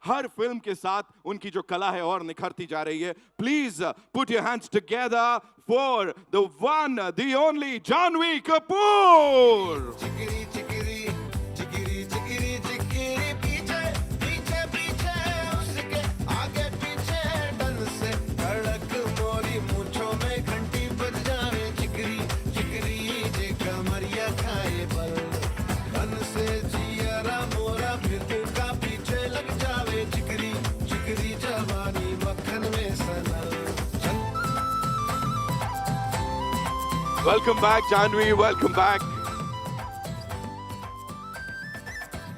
हर film के साथ उनकी जो कला है और निखरती जा रही है. Please put your hands together for the one, the only Janhvi Kapoor. चिकरी चिकरी चिकरी चिकरी चिकरी पीछे पीछे पीछे उसके आगे पीछे डन से धड़क मोरी मूंछों में घंटी बज जावे चिकरी चिकरी जे कमरिया खाए बल डन से जियरा मोरा फिर का पीछे लग जावे चिकरी चिकरी जवानी मक्खन में Sanal Welcome back, Janhvi. Welcome back.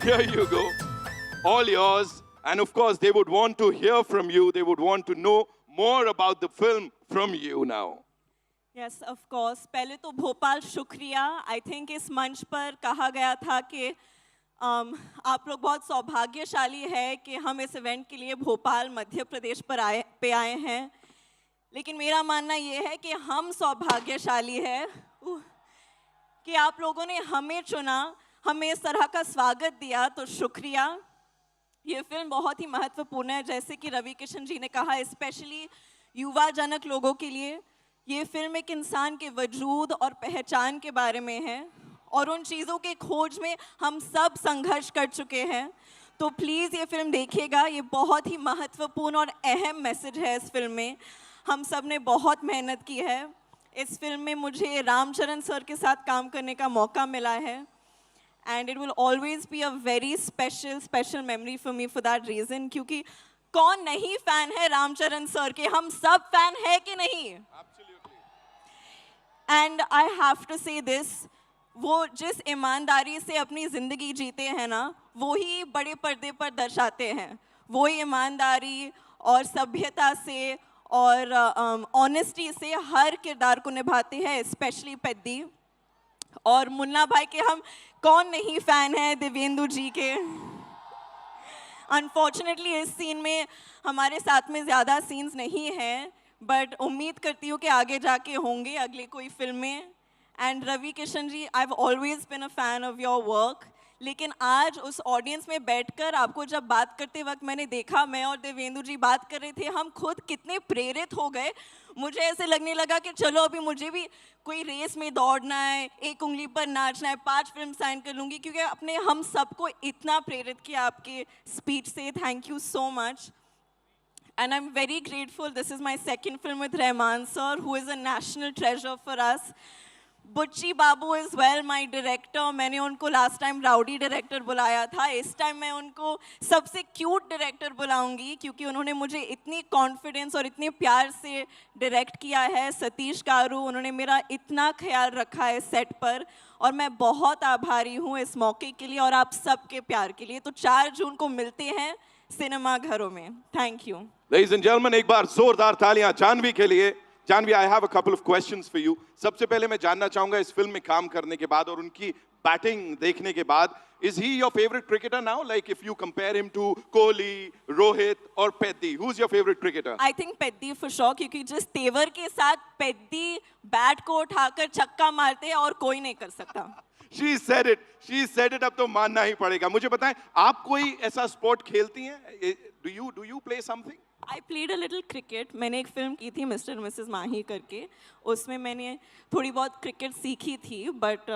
Here you go. All yours. And of course, they would want to hear from you. They would want to know more about the film from you now. Yes, of course. पहले तो भोपाल शुक्रिया. I think इस मंच पर कहा गया था कि आप लोग बहुत सौभाग्यशाली है कि हम इस इवेंट के लिए भोपाल मध्य प्रदेश पर आए हैं. लेकिन मेरा मानना ये है कि हम सौभाग्यशाली है कि आप लोगों ने हमें चुना, हमें इस तरह का स्वागत दिया, तो शुक्रिया. ये फिल्म बहुत ही महत्वपूर्ण है, जैसे कि रवि किशन जी ने कहा, स्पेशली युवा जनक लोगों के लिए. ये फिल्म एक इंसान के वजूद और पहचान के बारे में है और उन चीज़ों के खोज में हम सब संघर्ष कर चुके हैं. तो प्लीज़ ये फिल्म देखिएगा. ये बहुत ही महत्वपूर्ण और अहम मैसेज है इस फिल्म में. हम सब ने बहुत मेहनत की है. इस फिल्म में मुझे रामचरण सर के साथ काम करने का मौका मिला है and it will always be a very special memory for me for that reason. क्योंकि कौन नहीं फ़ैन है रामचरण सर के? हम सब फैन है कि नहीं? एंड आई हैव टू से दिस, वो जिस ईमानदारी से अपनी ज़िंदगी जीते हैं ना, वो ही बड़े पर्दे पर दर्शाते हैं. वो ईमानदारी और सभ्यता से और ऑनेस्टी से हर किरदार को निभाते हैं, स्पेशली पेद्दी. और मुन्ना भाई के हम कौन नहीं फ़ैन है, देवेंदु जी के. अनफॉर्चुनेटली इस सीन में हमारे साथ में ज़्यादा सीन्स नहीं हैं, बट उम्मीद करती हूँ कि आगे जाके होंगे अगली कोई फिल्म में. And Ravi Kishan ji, I have always been a fan of your work. लेकिन आज उस ऑडियंस में बैठकर आपको जब बात करते वक्त मैंने देखा, मैं और देवेंदु जी बात कर रहे थे, हम खुद कितने प्रेरित हो गए. मुझे ऐसे लगने लगा कि चलो अभी मुझे भी कोई रेस में दौड़ना है, एक उंगली पर नाचना है, 5 फिल्म साइन कर लूँगी, क्योंकि अपने हम सबको इतना प्रेरित किया आपके स्पीच से. Thank you so much. And I'm very grateful. This is my second film with Rahman sir, who is a national treasure for us. बुच्ची बाबू इज़ वेल माई डायरेक्टर. मैंने उनको लास्ट टाइम राउडी डायरेक्टर बुलाया था. इस time मैं उनको सबसे cute director बुलाऊंगी, क्योंकि उन्होंने मुझे इतनी कॉन्फिडेंस और इतने प्यार से डायरेक्ट किया है. सतीश गारू, उन्होंने मेरा इतना ख्याल रखा है सेट पर, और मैं बहुत आभारी हूँ इस मौके के लिए और आप सबके प्यार के लिए. तो 4 जून को मिलते हैं सिनेमा घरों में. Thank you. Ladies and gentlemen, एक बार जोरदार तालियां जानवी के लिए. Janvi, I have a couple of questions for you. सबसे पहले मैं जानना चाहूंगा, इस फिल्म में काम करने के बाद और उनकी बैटिंग देखने के बाद, is he your favorite cricketer now? Like if you compare him to Kohli, Rohit or Peddi, who's your favorite cricketer? I think Peddi for sure, क्योंकि जिस तेवर के साथ पेद्दी बैट को उठाकर छक्का मारते हैं और कोई नहीं कर सकता. She said it. She said it. अब तो मानना ही पड़ेगा. मुझे बताएं, आप कोई ऐसा स्पोर्ट खेलती हैं? Do you play something? I played a little cricket. मैंने एक फिल्म की थी मिस्टर मिसेस माही करके, उसमें मैंने थोड़ी बहुत क्रिकेट सीखी थी, but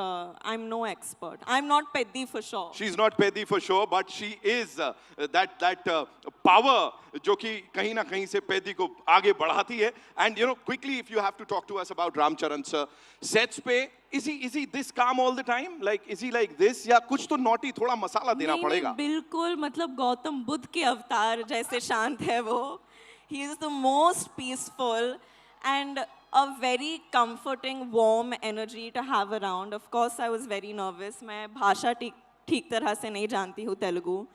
I'm no expert. I'm not Peddi for sure. She's not Peddi for sure, but she is that power जो कि कहीं ना कहीं से पेदी को आगे बढ़ाती है. And you know, quickly, if you have to talk to us about Ramcharan sir, sets पे is he this calm all the time? Like is he like this, या कुछ तो naughty, थोड़ा मसाला देना पड़ेगा? नहीं, बिल्कुल, मतलब गौतम बुद्ध के अवतार जैसे शांत है वो. He is the most peaceful and a very comforting, warm energy to have around. Of course, I was very nervous. मैं भाषा ठीक तरह से नहीं जानती हूँ तेलुगु.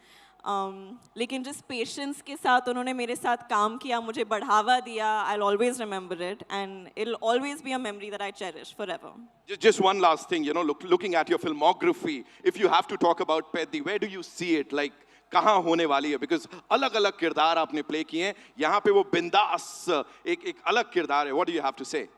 लेकिन जिस पेशेंस के साथ उन्होंने मेरे साथ काम किया, मुझे बढ़ावा दिया, I'll always remember it, and it'll always be a memory that I cherish forever. Just one last thing, you know, looking at your filmography, if you have to talk about Peddi, where do you see it? Like कहाँ होने वाली है? Because अलग-अलग किरदार आपने play किए हैं. यहाँ पे वो बिंदास एक अलग किरदार है. What do you have to say?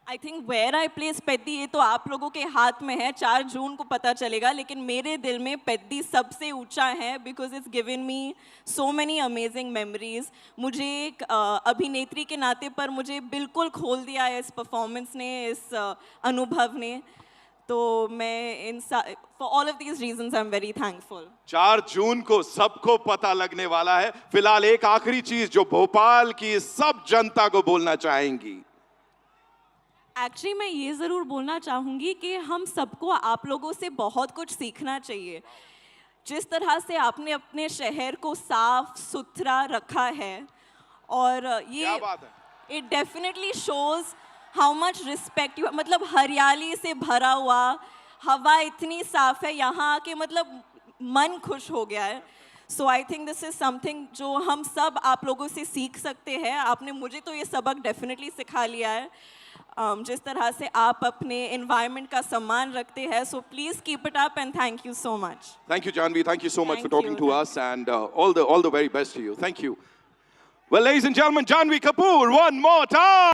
I think where I place Peddi ये तो आप लोगों के हाथ में है, 4 जून को पता चलेगा, लेकिन मेरे दिल में पेद्दी सबसे ऊंचा है because it's given me so many amazing memories. मुझे एक अभिनेत्री के नाते पर मुझे बिल्कुल खोल दिया है इस परफॉर्मेंस ने, इस अनुभव ने। तो मैं for all of these reasons I am very thankful. 4 जून को सबको पता लगने वाला है। फिलहाल एक आखिरी चीज जो भोपाल की सब जनता को बोलना चाहेंगी। एक्चुअली मैं ये ज़रूर बोलना चाहूँगी कि हम सबको आप लोगों से बहुत कुछ सीखना चाहिए। जिस तरह से आपने अपने शहर को साफ सुथरा रखा है, और ये क्या बात है। It definitely shows how much respect you, मतलब हरियाली से भरा हुआ, हवा इतनी साफ है यहाँ के, मतलब मन खुश हो गया है। So I think this is something जो हम सब आप लोगों से सीख सकते हैं। आपने मुझे तो ये सबक डेफिनेटली सिखा लिया है, जिस तरह से आप अपने एनवायरनमेंट का सम्मान रखते हैं। So please keep it up and thank you so much. Thank you, Janvi. Thank you so much for Thank talking you. to us, and all the very best to you. Thank you. Well, ladies and gentlemen, Janvi Kapoor, one more time.